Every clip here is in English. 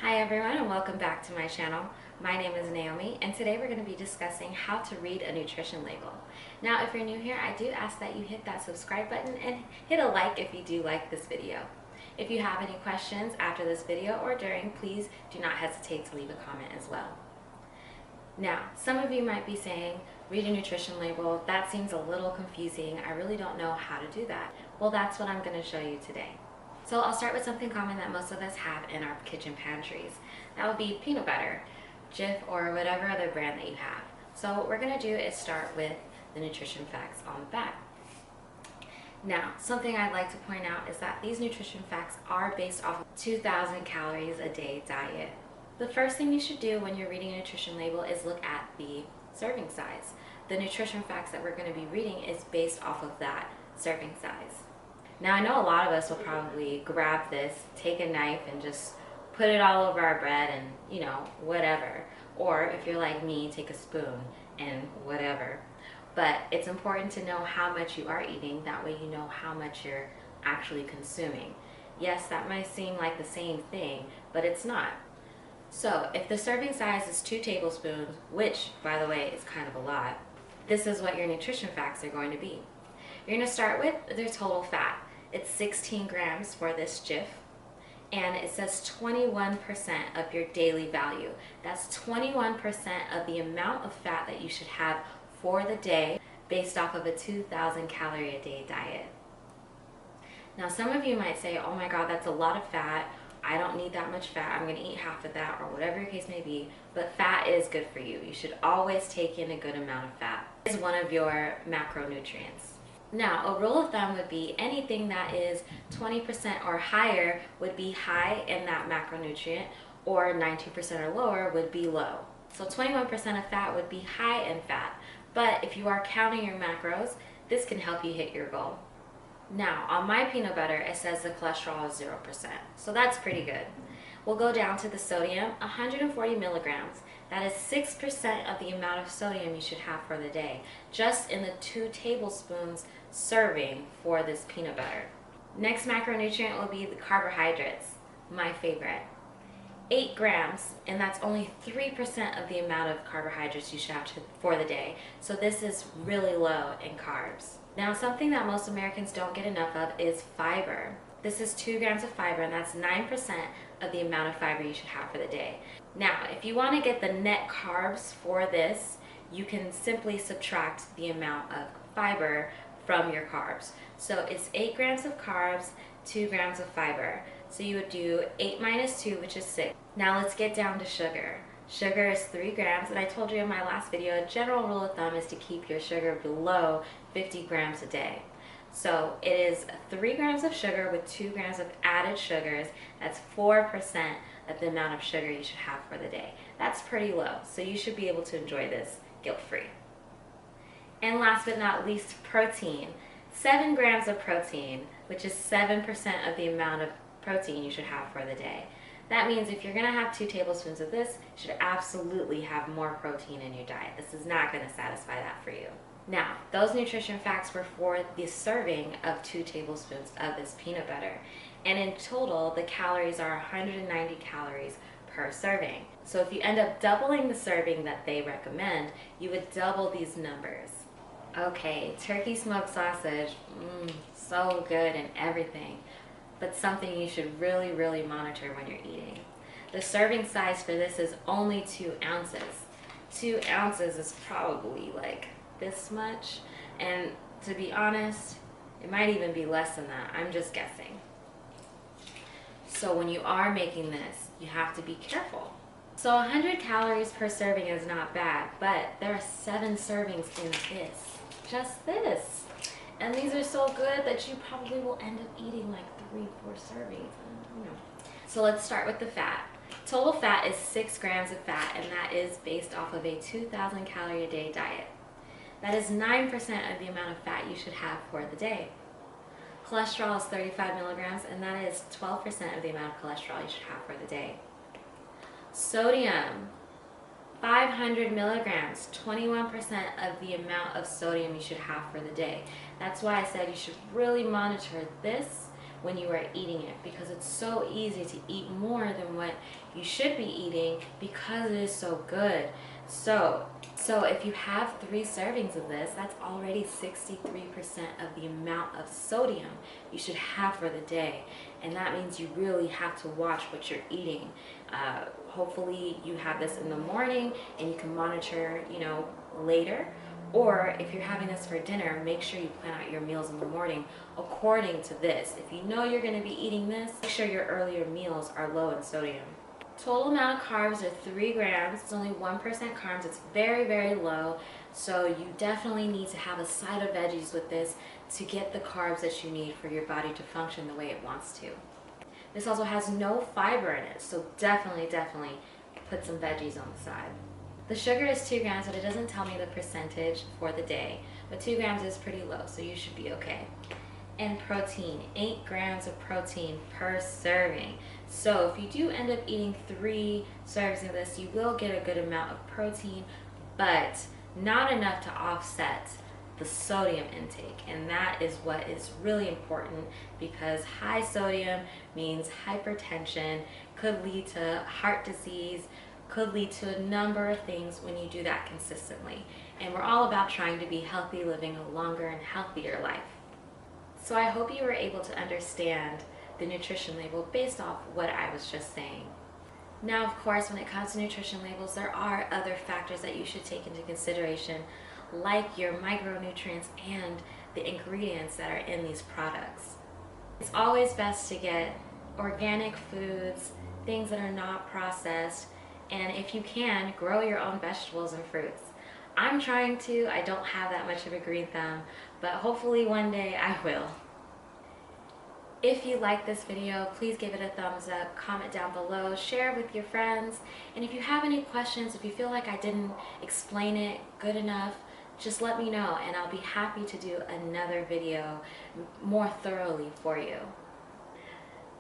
Hi everyone and welcome back to my channel. My name is Naomi and today we're going to be discussing how to read a nutrition label. Now if you're new here, I do ask that you hit that subscribe button and hit a like if you do like this video. If you have any questions after this video or during, please do not hesitate to leave a comment as well. Now, some of you might be saying, read a nutrition label, that seems a little confusing, I really don't know how to do that. Well, that's what I'm going to show you today. So I'll start with something common that most of us have in our kitchen pantries. That would be peanut butter, Jif, or whatever other brand that you have. So what we're going to do is start with the nutrition facts on the back. Now, something I'd like to point out is that these nutrition facts are based off of 2,000 calories a day diet. The first thing you should do when you're reading a nutrition label is look at the serving size. The nutrition facts that we're going to be reading is based off of that serving size. Now I know a lot of us will probably grab this, take a knife and just put it all over our bread and, whatever. Or if you're like me, take a spoon and whatever. But it's important to know how much you are eating, that way you know how much you're actually consuming. Yes, that might seem like the same thing, but it's not. So if the serving size is 2 tablespoons, which by the way is kind of a lot, this is what your nutrition facts are going to be. You're going to start with their total fat. It's 16 grams for this Jif, and it says 21% of your daily value. That's 21% of the amount of fat that you should have for the day based off of a 2,000 calorie a day diet. Now some of you might say, oh my god, that's a lot of fat. I don't need that much fat. I'm going to eat half of that, or whatever your case may be. But fat is good for you. You should always take in a good amount of fat. It's one of your macronutrients. Now, a rule of thumb would be anything that is 20% or higher would be high in that macronutrient, or 19% or lower would be low. So 21% of fat would be high in fat. But if you are counting your macros, this can help you hit your goal. Now, on my peanut butter, it says the cholesterol is 0%. So that's pretty good. We'll go down to the sodium, 140 milligrams. That is 6% of the amount of sodium you should have for the day, just in the 2 tablespoons serving for this peanut butter. Next macronutrient will be the carbohydrates, my favorite. 8 grams, and that's only 3% of the amount of carbohydrates you should have for the day. So this is really low in carbs. Now, something that most Americans don't get enough of is fiber. This is 2 grams of fiber, and that's 9% of the amount of fiber you should have for the day. Now, if you want to get the net carbs for this, you can simply subtract the amount of fiber from your carbs. So it's 8 grams of carbs, 2 grams of fiber. So you would do 8 minus 2, which is 6. Now let's get down to sugar. Sugar is 3 grams, and I told you in my last video, a general rule of thumb is to keep your sugar below 50 grams a day. So it is 3 grams of sugar with 2 grams of added sugars. That's 4% of the amount of sugar you should have for the day. That's pretty low, so you should be able to enjoy this guilt-free. And last but not least, protein. 7 grams of protein, which is 7% of the amount of protein you should have for the day. That means if you're going to have 2 tablespoons of this, you should absolutely have more protein in your diet. This is not going to satisfy that for you. Now, those nutrition facts were for the serving of 2 tablespoons of this peanut butter. And in total, the calories are 190 calories per serving. So if you end up doubling the serving that they recommend, you would double these numbers. Okay, turkey smoked sausage, so good and everything, but something you should really, really monitor when you're eating. The serving size for this is only 2 ounces. 2 ounces is probably like this much, and to be honest, it might even be less than that. I'm just guessing. So when you are making this, you have to be careful. So 100 calories per serving is not bad, but there are 7 servings in this. Just this. And these are so good that you probably will end up eating like 3-4 servings. So let's start with the fat. Total fat is 6 grams of fat, and that is based off of a 2,000 calorie a day diet. That is 9% of the amount of fat you should have for the day. Cholesterol is 35 milligrams, and that is 12% of the amount of cholesterol you should have for the day. Sodium, 500 milligrams, 21% of the amount of sodium you should have for the day. That's why I said you should really monitor this when you are eating it, because it's so easy to eat more than what you should be eating because it is so good. So if you have 3 servings of this, that's already 63% of the amount of sodium you should have for the day. And that means you really have to watch what you're eating. Hopefully you have this in the morning and you can monitor, later. Or if you're having this for dinner, make sure you plan out your meals in the morning according to this. If you know you're going to be eating this, make sure your earlier meals are low in sodium. Total amount of carbs are 3 grams. It's only 1% carbs. It's very, very low. So you definitely need to have a side of veggies with this to get the carbs that you need for your body to function the way it wants to. This also has no fiber in it, so definitely put some veggies on the side. The sugar is 2 grams, but it doesn't tell me the percentage for the day. But 2 grams is pretty low, so you should be okay. And protein, 8 grams of protein per serving. So if you do end up eating 3 servings of this, you will get a good amount of protein, but not enough to offset the sodium intake. And that is what is really important, because high sodium means hypertension, could lead to heart disease, could lead to a number of things when you do that consistently. And we're all about trying to be healthy, living a longer and healthier life. So I hope you were able to understand the nutrition label based off what I was just saying. Now, of course, when it comes to nutrition labels, there are other factors that you should take into consideration, like your micronutrients and the ingredients that are in these products. It's always best to get organic foods, things that are not processed, and if you can, grow your own vegetables and fruits. I'm trying to. I don't have that much of a green thumb, but hopefully one day I will. If you like this video, please give it a thumbs up, comment down below, share it with your friends, and if you have any questions, if you feel like I didn't explain it good enough, just let me know and I'll be happy to do another video more thoroughly for you.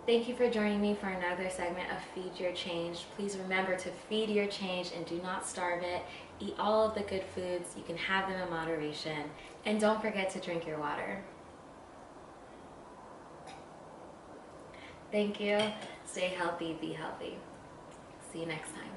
Thank you for joining me for another segment of Feed Your Change. Please remember to feed your change and do not starve it. Eat all of the good foods. You can have them in moderation. And don't forget to drink your water. Thank you. Stay healthy, be healthy. See you next time.